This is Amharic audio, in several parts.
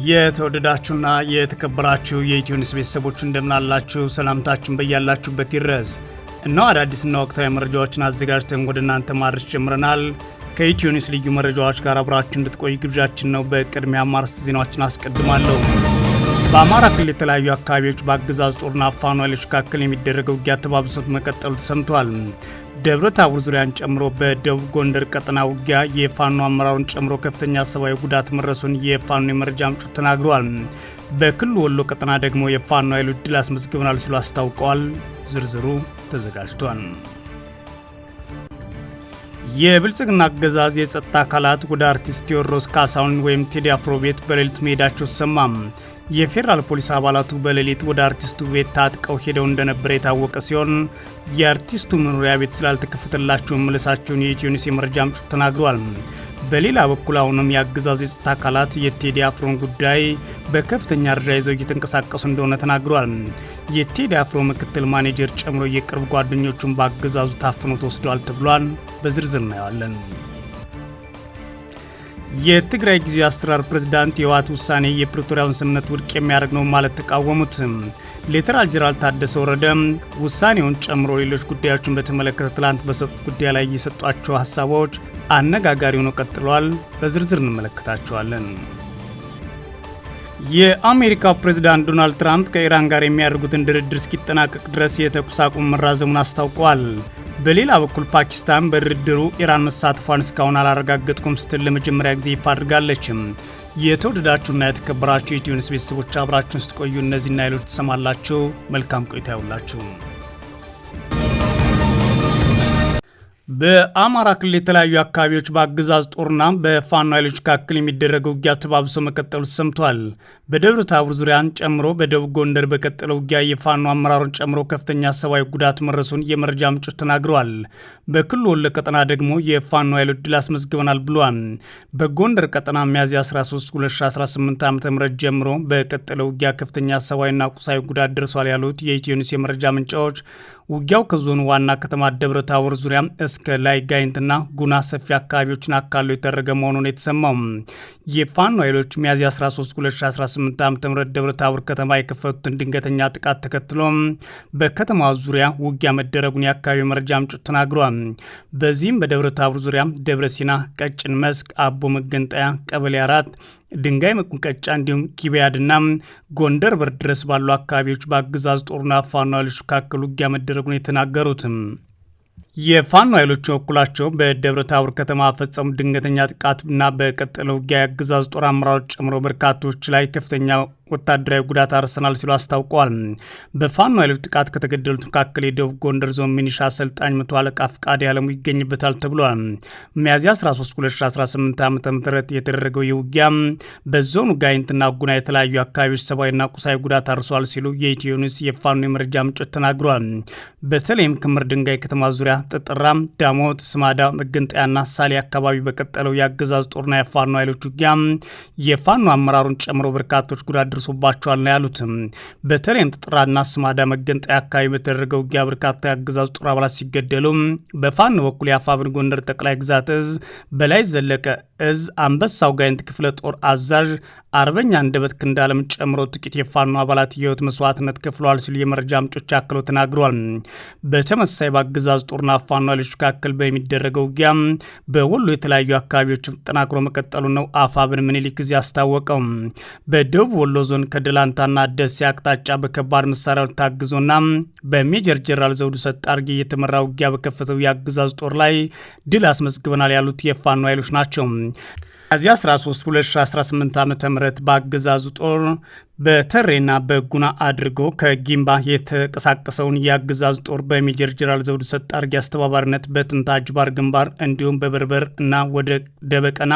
የተወደዳችሁና የተከበራችሁ የኢትዮ ኒውስ ቤተሰቦች እንደምናላችሁ ሰላምታችን በያላችሁበት ይድረስ። እነሆ አዳዲስና ወቅታዊ መረጃዎችን አዘጋጅተን ወደ እናንተ ማድረስ ጀምረናል። ከኢትዮ ኒውስ ልዩ መረጃዎች ጋር አብራችሁ እንድትቆዩ ግብዣችን ነው። በቅድሚያ አርዕስተ ዜናዎችን አስቀድማለሁ። በአማራ ክልል የተለያዩ አካባቢዎች በአገዛዙ ጦርና ፋኖ ኃይሎች መካከል የሚደረገው ውጊያ ተባብሶ መቀጠሉ ተሰምቷል። ደብረ ታቦር ዙሪያን ጨምሮ በደቡብ ጎንደር ቀጠና ውጊያ የፋኖ አመራሩን ጨምሮ ከፍተኛ ሰብአዊ ጉዳት መድረሱን የፋኖ የመረጃ ምንጮች ተናግረዋል። በክልሉ ወሎ ቀጠና ደግሞ የፋኖ ኃይሎች ድል አስመዝግበናል ሲሉ አስታውቀዋል። ዝርዝሩ ተዘጋጅቷል። የብልጽግና አገዛዝ የጸጥታ አካላት ወደ አርቲስት ቴዎድሮስ ካሳሁን ወይም ቴዲ አፍሮ ቤት በሌሊት መሄዳቸው ተሰማም። የፌዴራል ፖሊስ አባላቱ በሌሊት ወደ አርቲስቱ ቤት ታጥቀው ሄደው እንደነበረ የታወቀ ሲሆን የአርቲስቱ መኖሪያ ቤት ስላልተከፈተላቸው መመለሳቸውን የኢትዮ ኒውስ የመረጃ ምንጮች ተናግረዋል። በሌላ በኩል አሁንም የአገዛዙ የጸጥታ አካላት የቴዲ አፍሮን ጉዳይ በከፍተኛ ደረጃ ይዘው እየተንቀሳቀሱ እንደሆነ ተናግረዋል። የቴዲ አፍሮ ምክትል ማኔጀር ጨምሮ የቅርብ ጓደኞቹን በአገዛዙ ታፍነው ተወስደዋል ተብሏል። በዝርዝር እናየዋለን። የትግራይ ጊዜያዊ አስተዳደር ፕሬዝዳንት የህወሓት ውሳኔ የፕሪቶሪያውን ስምምነት ውድቅ የሚያደርግ ነው ማለት ተቃወሙት። ሌተናል ጄኔራል ታደሰ ወረደ ውሳኔውን ጨምሮ ሌሎች ጉዳዮችን በተመለከተ ትላንት በሰጡት ጉዳይ ላይ የሰጧቸው ሀሳቦች አነጋጋሪ ሆነው ቀጥለዋል። በዝርዝር እንመለከታቸዋለን። የአሜሪካው ፕሬዝዳንት ዶናልድ ትራምፕ ከኢራን ጋር የሚያደርጉትን ድርድር እስኪጠናቀቅ ድረስ የተኩስ አቁም መራዘሙን አስታውቀዋል። በሌላ በኩል ፓኪስታን በድርድሩ ኢራን መሳተፏን እስካሁን አላረጋገጥኩም ስትል ለመጀመሪያ ጊዜ ይፋ አድርጋለች። የተወደዳችሁና የተከበራችሁ የኢትዮ ኒውስ ቤተሰቦች አብራችሁን ስትቆዩ እነዚህና ሌሎች ትሰማላችሁ። መልካም ቆይታ ይሁንላችሁ። በአማራ ክልል የተለያዩ አካባቢዎች በአገዛዝ ጦርና በፋኖ ኃይሎች መካከል የሚደረገው ውጊያ ተባብሶ መቀጠሉ ተሰምቷል። በደብረ ታቦር ዙሪያን ጨምሮ በደቡብ ጎንደር በቀጠለው ውጊያ የፋኖ አመራሩን ጨምሮ ከፍተኛ ሰብአዊ ጉዳት መድረሱን የመረጃ ምንጮች ተናግረዋል። በክልሉ ወሎ ቀጠና ደግሞ የፋኖ ኃይሎች ድል አስመዝግበናል ብሏል። በጎንደር ቀጠና ሚያዝያ 13 2018 ዓ.ም ጀምሮ በቀጠለው ውጊያ ከፍተኛ ሰብአዊና ቁሳዊ ጉዳት ደርሷል ያሉት የኢትዮ ኒውስ የመረጃ ምንጮች ውጊያው ከዞኑ ዋና ከተማ ደብረ ታቦር ዙሪያ እስከ ላይ ጋይንትና ጉና ሰፊ አካባቢዎችን አካሎ የተደረገ መሆኑን የተሰማው የፋኖ ኃይሎች ሚያዝያ 13 2018 ዓ.ም ደብረ ታቦር ከተማ የከፈቱትን ድንገተኛ ጥቃት ተከትሎ በከተማዋ ዙሪያ ውጊያ መደረጉን የአካባቢ መረጃ ምንጮች ተናግረዋል። በዚህም በደብረ ታቦር ዙሪያ ደብረ ሲና፣ ቀጭን መስክ፣ አቦ መገንጠያ፣ ቀበሌ 4 ድንጋይ መቁንቀጫ እንዲሁም ኪቤያድና ጎንደር በር ድረስ ባሉ አካባቢዎች በአገዛዝ ጦርና ፋኖ ኃይሎች መካከል ውጊያ መደረጉን የተናገሩት የፋኖ ኃይሎች በኩላቸው በደብረ ታቦር ከተማ ፈጸሙ ድንገተኛ ጥቃትና በቀጠለው ውጊያ የአገዛዝ ጦር አመራሮች ጨምሮ በርካቶች ላይ ከፍተኛ ወታደራዊ ጉዳት አርሰናል ሲሉ አስታውቀዋል። በፋኖ ኃይሎች ጥቃት ከተገደሉት መካከል የደቡብ ጎንደር ዞን ሚኒሻ አሰልጣኝ መቶ አለቃ ፍቃድ ያለሙ ይገኝበታል ተብሏል። ሚያዝያ 13 2018 ዓ.ም የተደረገው የውጊያ በዞኑ ጋይንትና ጉና የተለያዩ አካባቢዎች ሰብአዊና ቁሳዊ ጉዳት አርሷል ሲሉ የኢትዮ ኒውስ የፋኖ የመረጃ ምንጮች ተናግረዋል። በተለይም ክምር ድንጋይ ከተማ ዙሪያ ጥጥራ፣ ዳሞት፣ ስማዳ፣ መገንጠያና ሳሌ አካባቢ በቀጠለው የአገዛዝ ጦርና የፋኖ ኃይሎች ውጊያ የፋኖ አመራሩን ጨምሮ በርካቶች ጉዳት ደርሶባቸዋል ነው ያሉት። በተለይም ጥጥራና ስማዳ መገንጠያ አካባቢ በተደረገው ውጊያ በርካታ የአገዛዝ ጦር አባላት ሲገደሉ በፋኖ በኩል የአፋብን ጎንደር ጠቅላይ ግዛት እዝ በላይ ዘለቀ እዝ አንበሳው ጋይንት ክፍለ ጦር አዛዥ አርበኛ አንደበት ክንዳለም ጨምሮ ጥቂት የፋኖ አባላት የህይወት መስዋዕትነት ከፍለዋል ሲሉ የመረጃ ምንጮች አክለው ተናግረዋል። በተመሳሳይ በአገዛዝ ጦርና ፋኖ ኃይሎች መካከል በሚደረገው ውጊያ በወሎ የተለያዩ አካባቢዎች ተጠናክሮ መቀጠሉ ነው አፋብን ምኒልክ እዝ ያስታወቀው። በደቡብ ወሎ ዞን ከደላንታና ደሴ አቅጣጫ በከባድ መሳሪያዎች ታግዞና በሜጀር ጀነራል ዘውዱ ሰጣርጌ የተመራ ውጊያ በከፈተው የአገዛዝ ጦር ላይ ድል አስመዝግበናል ያሉት የፋኖ ኃይሎች ናቸው። ሚያዝያ 13 2018 ዓ.ም በአገዛዙ ጦር በተሬና በጉና አድርጎ ከጊምባ የተቀሳቀሰውን የአገዛዝ ጦር በሜጀር ጀነራል ዘውዱ ሰጣርጌ አስተባባሪነት በጥንታ አጅባር ግንባር እንዲሁም በበርበር እና ወደ ደበቀና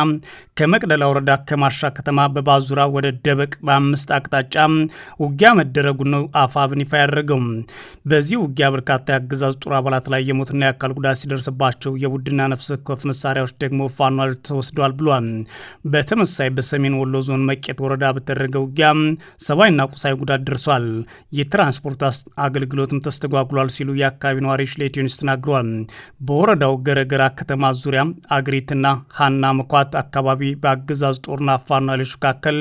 ከመቅደላ ወረዳ ከማሻ ከተማ በባዙራ ወደ ደበቅ በ5 አቅጣጫ ውጊያ መደረጉ ነው አፋብን ይፋ ያደረገው። በዚህ ውጊያ በርካታ የአገዛዝ ጦር አባላት ላይ የሞትና የአካል ጉዳት ሲደርስባቸው የቡድንና ነፍስ ወከፍ መሳሪያዎች ደግሞ ፋኖ ተወስደዋል ብሏል። በተመሳሳይ በሰሜን ወሎ ዞን መቄት ወረዳ በተደረገ ውጊያ ሰብአዊና ቁሳዊ ጉዳት ደርሷል። የትራንስፖርት አገልግሎትም ተስተጓጉሏል ሲሉ የአካባቢ ነዋሪዎች ለኢትዮ ኒውስ ተናግረዋል። በወረዳው ገረገራ ከተማ ዙሪያ አግሪትና ሀና መኳት አካባቢ በአገዛዙ ጦርና ፋኖ ኃይሎች መካከል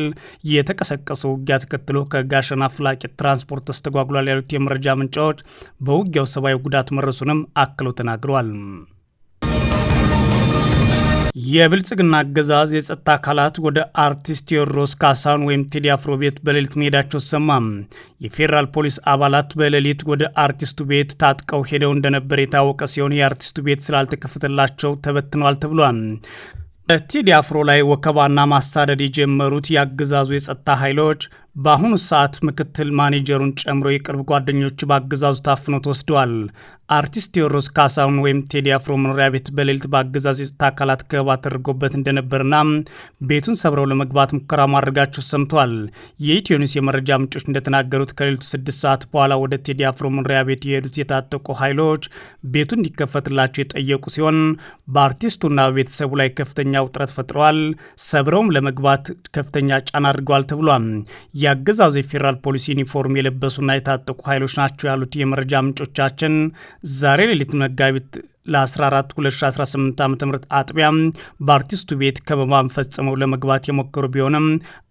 የተቀሰቀሰው ውጊያ ተከትሎ ከጋሸና ፍላቂት ትራንስፖርት ተስተጓጉሏል ያሉት የመረጃ ምንጫዎች በውጊያው ሰብአዊ ጉዳት መረሱንም አክለው ተናግረዋል። የብልጽግና አገዛዝ የጸጥታ አካላት ወደ አርቲስት ቴዎድሮስ ካሳሁን ወይም ቴዲ አፍሮ ቤት በሌሊት መሄዳቸው ሰማ። የፌዴራል ፖሊስ አባላት በሌሊት ወደ አርቲስቱ ቤት ታጥቀው ሄደው እንደነበር የታወቀ ሲሆን የአርቲስቱ ቤት ስላልተከፈተላቸው ተበትነዋል ተብሏል። በቴዲ አፍሮ ላይ ወከባና ማሳደድ የጀመሩት የአገዛዙ የጸጥታ ኃይሎች በአሁኑ ሰዓት ምክትል ማኔጀሩን ጨምሮ የቅርብ ጓደኞች በአገዛዙ ታፍነው ተወስደዋል። አርቲስት ቴዎድሮስ ካሳሁን ወይም ቴዲ አፍሮ መኖሪያ ቤት በሌሊት በአገዛዙ የጸጥታ አካላት ከበባ ተደርጎበት እንደነበርና ቤቱን ሰብረው ለመግባት ሙከራ ማድረጋቸው ሰምቷል። የኢትዮ ኒውስ የመረጃ ምንጮች እንደተናገሩት ከሌሊቱ 6 ሰዓት በኋላ ወደ ቴዲ አፍሮ መኖሪያ ቤት የሄዱት የታጠቁ ኃይሎች ቤቱ እንዲከፈትላቸው የጠየቁ ሲሆን በአርቲስቱና በቤተሰቡ ላይ ከፍተኛ ውጥረት ፈጥረዋል። ሰብረውም ለመግባት ከፍተኛ ጫና አድርገዋል ተብሏል። የአገዛዙ የፌዴራል ፖሊስ ዩኒፎርም የለበሱና የታጠቁ ኃይሎች ናቸው ያሉት የመረጃ ምንጮቻችን ዛሬ ሌሊት መጋቢት ለ14 2018 ዓ.ም አጥቢያ በአርቲስቱ ቤት ከበባ ፈጽመው ለመግባት የሞከሩ ቢሆንም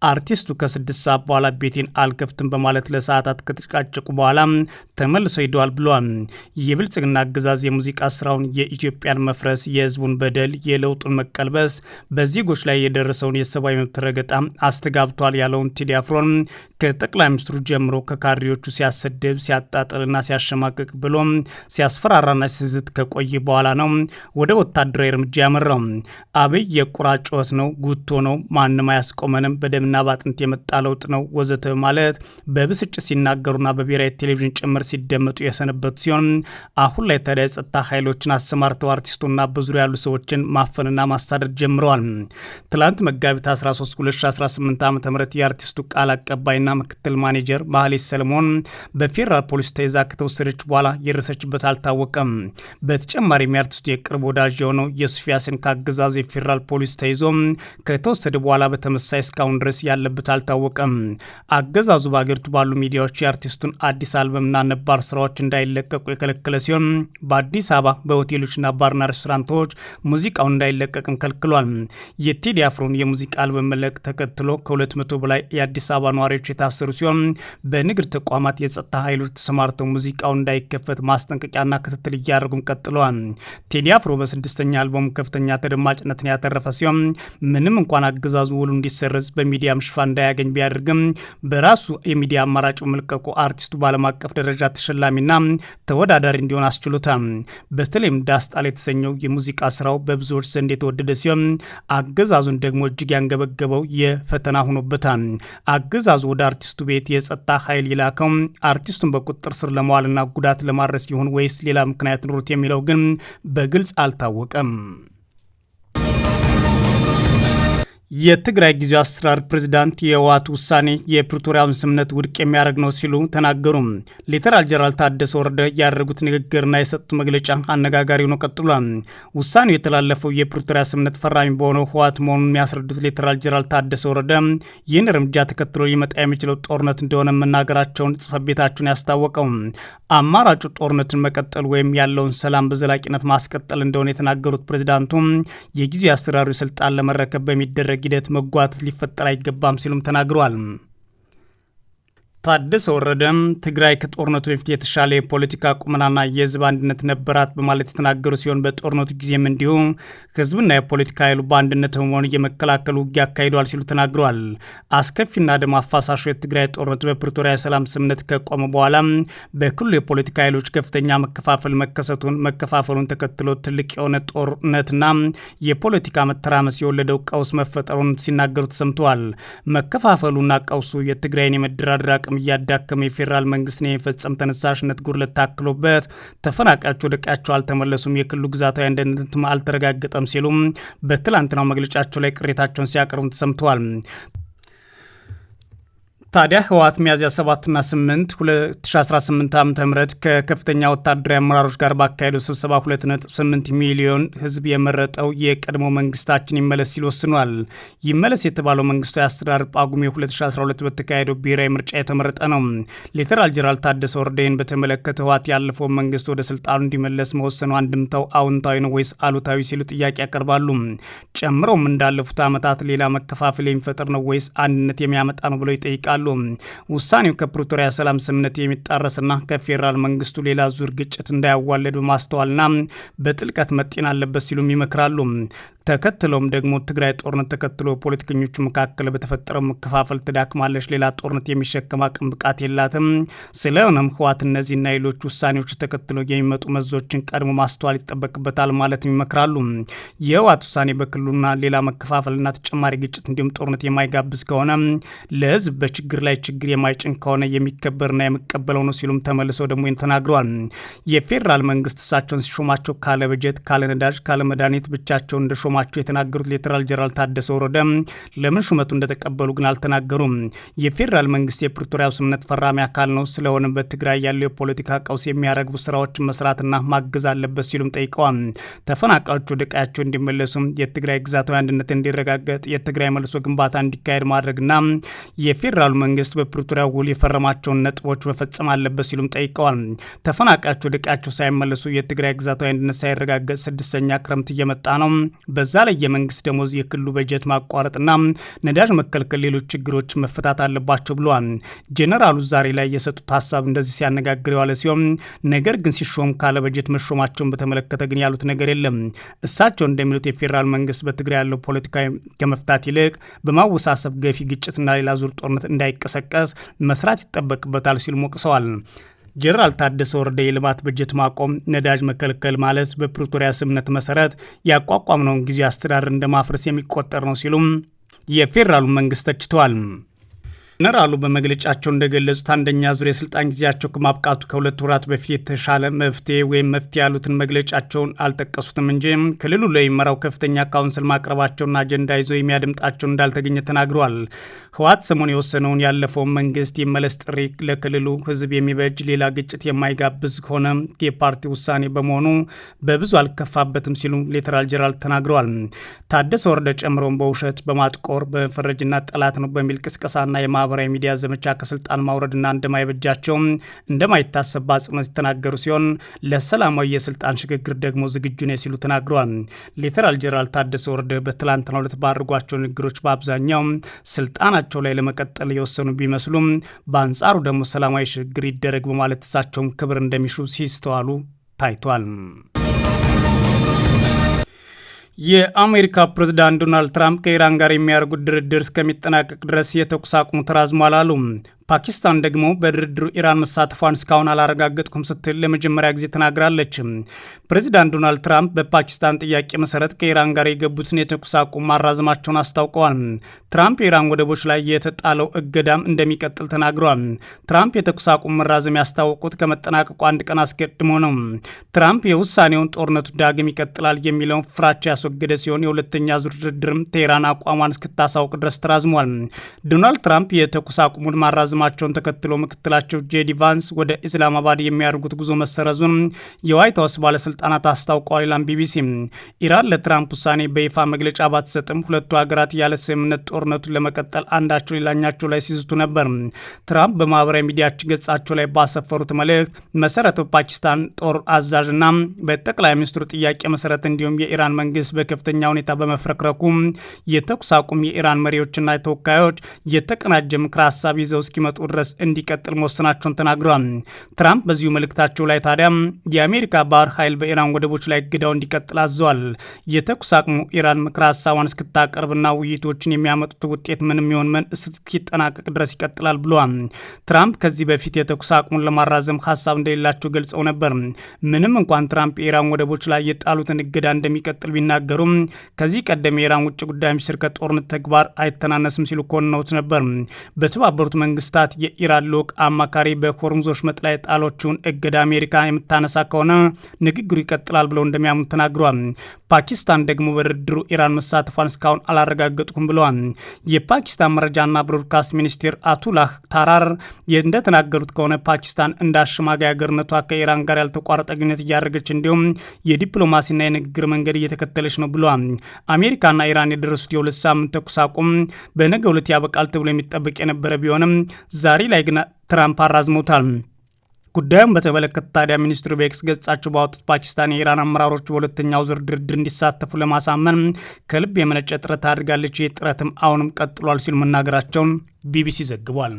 አርቲስቱ ከ6 ሰዓት በኋላ ቤቴን አልከፍትም በማለት ለሰዓታት ከተጨቃጨቁ በኋላ ተመልሰው ሄደዋል ብለዋል። የብልጽግና አገዛዝ የሙዚቃ ስራውን የኢትዮጵያን መፍረስ፣ የህዝቡን በደል፣ የለውጡን መቀልበስ፣ በዜጎች ላይ የደረሰውን የሰብአዊ መብት ረገጣ አስተጋብቷል ያለውን ቴዲ አፍሮን ከጠቅላይ ሚኒስትሩ ጀምሮ ከካድሬዎቹ ሲያሰድብ፣ ሲያጣጥልና ሲያሸማቅቅ ብሎም ሲያስፈራራና ሲዝት ከቆየ በኋላ ነው ወደ ወታደራዊ እርምጃ ያመራው። አብይ የቁራ ጩኸት ነው፣ ጉቶ ነው፣ ማንም አያስቆመንም፣ በደምና ባጥንት የመጣ ለውጥ ነው ወዘተ ማለት በብስጭት ሲናገሩና በብሔራዊ ቴሌቪዥን ጭምር ሲደመጡ የሰነበቱ ሲሆን አሁን ላይ ታዲያ የጸጥታ ኃይሎችን አሰማርተው አርቲስቱና በዙሪያ ያሉ ሰዎችን ማፈንና ማሳደድ ጀምረዋል። ትላንት መጋቢት 13 2018 ዓ.ም የአርቲስቱ ቃል አቀባይና ምክትል ማኔጀር ማህሌት ሰለሞን በፌዴራል ፖሊስ ተይዛ ከተወሰደች በኋላ የደረሰችበት አልታወቀም። በተጨማሪም የአርቲስቱ የቅርብ ወዳጅ የሆነው የሱፊያስን ከአገዛዙ የፌዴራል ፖሊስ ተይዞ ከተወሰደ በኋላ በተመሳይ እስካሁን ድረስ ያለበት አልታወቀም። አገዛዙ በአገሪቱ ባሉ ሚዲያዎች የአርቲስቱን አዲስ አልበምና ነባር ስራዎች እንዳይለቀቁ የከለከለ ሲሆን በአዲስ አበባ በሆቴሎችና ባርና ሬስቶራንቶች ሙዚቃውን እንዳይለቀቅም ከልክሏል። የቴዲ አፍሮን የሙዚቃ አልበም መለቀቅ ተከትሎ ከ200 በላይ የአዲስ አበባ ነዋሪዎች የታሰሩ ሲሆን በንግድ ተቋማት የጸጥታ ኃይሎች ተሰማርተው ሙዚቃው እንዳይከፈት ማስጠንቀቂያና ክትትል እያደረጉም ቀጥለዋል። ቴዲ አፍሮ በ6ኛ አልበሙ ከፍተኛ ተደማጭነትን ያተረፈ ሲሆን ምንም እንኳን አገዛዙ ውሉ እንዲሰረዝ በሚዲያም ሽፋን እንዳያገኝ ቢያደርግም በራሱ የሚዲያ አማራጭ መልቀቁ አርቲስቱ በዓለም አቀፍ ደረጃ ተሸላሚና ተወዳዳሪ እንዲሆን አስችሎታል። በተለይም ዳስጣል የተሰኘው የሙዚቃ ስራው በብዙዎች ዘንድ የተወደደ ሲሆን አገዛዙን ደግሞ እጅግ ያንገበገበው የፈተና ሆኖበታል። አገዛዙ ወደ አርቲስቱ ቤት የጸጥታ ኃይል ይላከው አርቲስቱን በቁጥጥር ስር ለመዋልና ጉዳት ለማድረስ ይሁን ወይስ ሌላ ምክንያት ኑሮት የሚለው ግን በግልጽ አልታወቀም። የትግራይ ጊዜያዊ አስተዳደር ፕሬዝዳንት የህወሓት ውሳኔ የፕሪቶሪያውን ስምምነት ውድቅ የሚያደርግ ነው ሲሉ ተናገሩ። ሌተናል ጄኔራል ታደሰ ወረደ ያደረጉት ንግግርና የሰጡት መግለጫ አነጋጋሪ ሆኖ ቀጥሏል። ውሳኔው የተላለፈው የፕሪቶሪያ ስምምነት ፈራሚ በሆነው ህወሓት መሆኑን የሚያስረዱት ሌተናል ጄኔራል ታደሰ ወረደ ይህን እርምጃ ተከትሎ ሊመጣ የሚችለው ጦርነት እንደሆነ መናገራቸውን ጽሕፈት ቤታቸውን ያስታወቀው አማራጩ ጦርነትን መቀጠል ወይም ያለውን ሰላም በዘላቂነት ማስቀጠል እንደሆነ የተናገሩት ፕሬዝዳንቱ የጊዜያዊ አስተዳደሩ ስልጣን ለመረከብ በሚደረግ ሂደት መጓተት ሊፈጠር አይገባም ሲሉም ተናግረዋል። ታደሰ ወረደም ትግራይ ከጦርነቱ በፊት የተሻለ የፖለቲካ ቁመናና የህዝብ አንድነት ነበራት በማለት የተናገሩ ሲሆን በጦርነቱ ጊዜም እንዲሁ ህዝብና የፖለቲካ ኃይሉ በአንድነት በመሆን እየመከላከሉ ውጊያ አካሂደዋል ሲሉ ተናግረዋል። አስከፊና ደም አፋሳሹ የትግራይ ጦርነት በፕሪቶሪያ የሰላም ስምምነት ከቆመ በኋላ በክልሉ የፖለቲካ ኃይሎች ከፍተኛ መከፋፈሉን ተከትሎ ትልቅ የሆነ ጦርነትና የፖለቲካ መተራመስ የወለደው ቀውስ መፈጠሩን ሲናገሩ ተሰምተዋል። መከፋፈሉና ቀውሱ የትግራይን የመደራደር አቅም እያዳከመ የፌዴራል መንግስትን የመፈጸም ተነሳሽነት ጉድለት ታክሎበት ተፈናቃዮች ወደ ቀያቸው አልተመለሱም፣ የክልሉ ግዛታዊ አንድነት አልተረጋገጠም ሲሉም በትላንትናው መግለጫቸው ላይ ቅሬታቸውን ሲያቀርቡ ተሰምተዋል። ታዲያ ህወሓት ሚያዝያ 7ና 8 2018 ዓ.ም ከከፍተኛ ወታደራዊ አመራሮች ጋር ባካሄደው ስብሰባ 2.8 ሚሊዮን ህዝብ የመረጠው የቀድሞ መንግስታችን ይመለስ ሲል ወስኗል። ይመለስ የተባለው መንግስታዊ አስተዳደር ጳጉሜ 2012 በተካሄደው ብሔራዊ ምርጫ የተመረጠ ነው። ሌተናል ጄኔራል ታደሰ ወረደን በተመለከተ ህወሓት ያለፈው መንግስት ወደ ስልጣኑ እንዲመለስ መወሰኑ አንድምታው አዎንታዊ ነው ወይስ አሉታዊ ሲሉ ጥያቄ ያቀርባሉ። ጨምሮም እንዳለፉት ዓመታት ሌላ መከፋፈል የሚፈጥር ነው ወይስ አንድነት የሚያመጣ ነው ብለው ይጠይቃሉ። ውሳኔው ከፕሪቶሪያ ሰላም ስምምነት የሚጣረስና ከፌዴራል መንግስቱ ሌላ ዙር ግጭት እንዳያዋለድ በማስተዋልና በጥልቀት መጤን አለበት ሲሉም ይመክራሉ። ተከትሎም ደግሞ ትግራይ ጦርነት ተከትሎ ፖለቲከኞቹ መካከል በተፈጠረው መከፋፈል ትዳክማለች፣ ሌላ ጦርነት የሚሸከም አቅም ብቃት የላትም። ስለሆነም ህወሓት እነዚህና ሌሎች ውሳኔዎች ተከትሎ የሚመጡ መዞችን ቀድሞ ማስተዋል ይጠበቅበታል ማለትም ይመክራሉ። የህወሓት ውሳኔ በክልሉና ሌላ መከፋፈልና ተጨማሪ ግጭት እንዲሁም ጦርነት የማይጋብዝ ከሆነ ለህዝብ በችግር ላይ ችግር የማይጭን ከሆነ የሚከበርና የሚቀበለው ነው ሲሉም ተመልሰው ደግሞ ተናግረዋል። የፌዴራል መንግስት እሳቸውን ሲሾማቸው ካለ በጀት፣ ካለ ነዳጅ፣ ካለ መድኃኒት ብቻቸውን እንደሾማቸው የተናገሩት ሌተናል ጄኔራል ታደሰ ወረደ ለምን ሹመቱ እንደተቀበሉ ግን አልተናገሩም። የፌዴራል መንግስት የፕሪቶሪያው ስምምነት ፈራሚ አካል ነው። ስለሆነ በትግራይ ያለው የፖለቲካ ቀውስ የሚያረግቡ ስራዎችን መስራትና ማገዝ አለበት ሲሉም ጠይቀዋል። ተፈናቃዮች ወደ ቀያቸው እንዲመለሱ፣ የትግራይ ግዛታዊ አንድነት እንዲረጋገጥ፣ የትግራይ መልሶ ግንባታ እንዲካሄድ ማድረግና የፌዴራሉ መንግስት በፕሪቶሪያ ውል የፈረማቸውን ነጥቦች መፈጸም አለበት ሲሉም ጠይቀዋል። ተፈናቃዮች ወደ ቀያቸው ሳይመለሱ የትግራይ ግዛታዊ አንድነት ሳይረጋገጥ ስድስተኛ ክረምት እየመጣ ነው። በዛ ላይ የመንግስት ደሞዝ፣ የክልሉ በጀት ማቋረጥና ነዳጅ መከልከል፣ ሌሎች ችግሮች መፈታት አለባቸው ብለዋል። ጄኔራሉ ዛሬ ላይ የሰጡት ሀሳብ እንደዚህ ሲያነጋግር የዋለ ሲሆን ነገር ግን ሲሾም ካለ በጀት መሾማቸውን በተመለከተ ግን ያሉት ነገር የለም። እሳቸው እንደሚሉት የፌዴራል መንግስት በትግራይ ያለው ፖለቲካ ከመፍታት ይልቅ በማወሳሰብ ገፊ ግጭትና ሌላ ዙር ጦርነት እንዳይቀሰቀስ መስራት ይጠበቅበታል ሲሉ ሞቅሰዋል። ጄኔራል ታደሰ ወረደ የልማት በጀት ማቆም፣ ነዳጅ መከልከል ማለት በፕሪቶሪያ ስምምነት መሰረት ያቋቋምነውን ጊዜያዊ አስተዳደር እንደማፍረስ የሚቆጠር ነው ሲሉም የፌዴራሉ መንግስት ተችተዋል። ጄኔራሉ በመግለጫቸው እንደገለጹት አንደኛ ዙር የስልጣን ጊዜያቸው ከማብቃቱ ከ2 ወራት በፊት የተሻለ መፍትሄ ወይም መፍትሄ ያሉትን መግለጫቸውን አልጠቀሱትም እንጂ ክልሉ ለሚመራው ከፍተኛ ካውንስል ማቅረባቸውና አጀንዳ ይዞ የሚያደምጣቸው እንዳልተገኘ ተናግረዋል። ህወሓት ሰሞኑን የወሰነውን ያለፈውን መንግስት የመለስ ጥሪ ለክልሉ ህዝብ የሚበጅ ሌላ ግጭት የማይጋብዝ ከሆነ የፓርቲ ውሳኔ በመሆኑ በብዙ አልከፋበትም ሲሉ ሌተናል ጄኔራል ተናግረዋል። ታደሰ ወረደ ጨምረውን በውሸት በማጥቆር በፈረጅና ጠላት ነው በሚል ቅስቀሳና ማህበራዊ ሚዲያ ዘመቻ ከስልጣን ማውረድና እንደማይበጃቸው እንደማይታሰብ በአጽንኦት የተናገሩ ሲሆን ለሰላማዊ የስልጣን ሽግግር ደግሞ ዝግጁ ነው ሲሉ ተናግረዋል። ሌተናል ጄኔራል ታደሰ ወረደ በትላንትናው ዕለት ባደረጓቸው ንግግሮች በአብዛኛው ስልጣናቸው ላይ ለመቀጠል የወሰኑ ቢመስሉም በአንጻሩ ደግሞ ሰላማዊ ሽግግር ይደረግ በማለት እሳቸውም ክብር እንደሚሹ ሲስተዋሉ ታይቷል። የአሜሪካ ፕሬዝዳንት ዶናልድ ትራምፕ ከኢራን ጋር የሚያደርጉት ድርድር እስከሚጠናቀቅ ድረስ የተኩስ አቁሙ ተራዝሟል አሉ። ፓኪስታን ደግሞ በድርድሩ ኢራን መሳተፏን እስካሁን አላረጋገጥኩም ስትል ለመጀመሪያ ጊዜ ተናግራለች። ፕሬዚዳንት ዶናልድ ትራምፕ በፓኪስታን ጥያቄ መሰረት ከኢራን ጋር የገቡትን የተኩስ አቁም ማራዘማቸውን አስታውቀዋል። ትራምፕ የኢራን ወደቦች ላይ የተጣለው እገዳም እንደሚቀጥል ተናግረዋል። ትራምፕ የተኩስ አቁም መራዘም ያስታወቁት ከመጠናቀቁ አንድ ቀን አስቀድሞ ነው። ትራምፕ የውሳኔውን ጦርነቱ ዳግም ይቀጥላል የሚለውን ፍራቻ ያስወገደ ሲሆን የሁለተኛ ዙር ድርድርም ቴህራን አቋሟን እስክታሳውቅ ድረስ ተራዝሟል። ዶናልድ ትራምፕ የተኩስ አቁሙን ማራዘ ማቸውን ተከትሎ ምክትላቸው ጄዲ ቫንስ ወደ ኢስላማባድ የሚያደርጉት ጉዞ መሰረዙን የዋይት ሀውስ ባለስልጣናት አስታውቀዋል ይላል ቢቢሲ። ኢራን ለትራምፕ ውሳኔ በይፋ መግለጫ ባትሰጥም ሁለቱ ሀገራት ያለ ስምምነት ጦርነቱን ለመቀጠል አንዳቸው ሌላኛቸው ላይ ሲዝቱ ነበር። ትራምፕ በማህበራዊ ሚዲያቸው ገጻቸው ላይ ባሰፈሩት መልእክት መሰረት በፓኪስታን ጦር አዛዥና በጠቅላይ ሚኒስትሩ ጥያቄ መሰረት እንዲሁም የኢራን መንግስት በከፍተኛ ሁኔታ በመፍረክረኩ የተኩስ አቁም የኢራን መሪዎችና ተወካዮች የተቀናጀ ምክረ ሀሳብ ይዘው እስኪመጡ ድረስ እንዲቀጥል መወሰናቸውን ተናግረዋል። ትራምፕ በዚሁ መልእክታቸው ላይ ታዲያ የአሜሪካ ባህር ኃይል በኢራን ወደቦች ላይ እገዳው እንዲቀጥል አዘዋል። የተኩስ አቁሙ ኢራን ምክረ ሀሳቧን እስክታቀርብና ውይይቶችን የሚያመጡት ውጤት ምንም ይሁን ምን እስኪጠናቀቅ ድረስ ይቀጥላል ብለዋል። ትራምፕ ከዚህ በፊት የተኩስ አቁሙን ለማራዘም ሀሳብ እንደሌላቸው ገልጸው ነበር። ምንም እንኳን ትራምፕ የኢራን ወደቦች ላይ የጣሉትን እገዳ እንደሚቀጥል ቢናገሩም ከዚህ ቀደም የኢራን ውጭ ጉዳይ ሚኒስትር ከጦርነት ተግባር አይተናነስም ሲሉ ኮንነውት ነበር። በተባበሩት መንግስታት ለመፍታት የኢራን ልዑክ አማካሪ በሆርሙዝ ወሽመጥ ላይ ጣሎቹን እገዳ አሜሪካ የምታነሳ ከሆነ ንግግሩ ይቀጥላል ብለው እንደሚያምኑ ተናግረዋል። ፓኪስታን ደግሞ በድርድሩ ኢራን መሳተፏን እስካሁን አላረጋገጥኩም ብለዋል። የፓኪስታን መረጃና ብሮድካስት ሚኒስቴር አቱላህ ታራር እንደተናገሩት ከሆነ ፓኪስታን እንደ አሸማጋይ ሀገርነቷ ከኢራን ጋር ያልተቋረጠ ግንኙነት እያደረገች እንዲሁም የዲፕሎማሲና የንግግር መንገድ እየተከተለች ነው ብለዋል። አሜሪካና ኢራን የደረሱት የሁለት ሳምንት ተኩስ አቁም በነገው ዕለት ያበቃል ተብሎ የሚጠበቅ የነበረ ቢሆንም ዛሬ ላይ ግን ትራምፕ አራዝመውታል። ጉዳዩን በተመለከተ ታዲያ ሚኒስትሩ በኤክስ ገጻቸው ባወጡት ፓኪስታን የኢራን አመራሮች በሁለተኛው ዙር ድርድር እንዲሳተፉ ለማሳመን ከልብ የመነጨ ጥረት አድርጋለች፣ ይህ ጥረትም አሁንም ቀጥሏል ሲሉ መናገራቸውን ቢቢሲ ዘግቧል።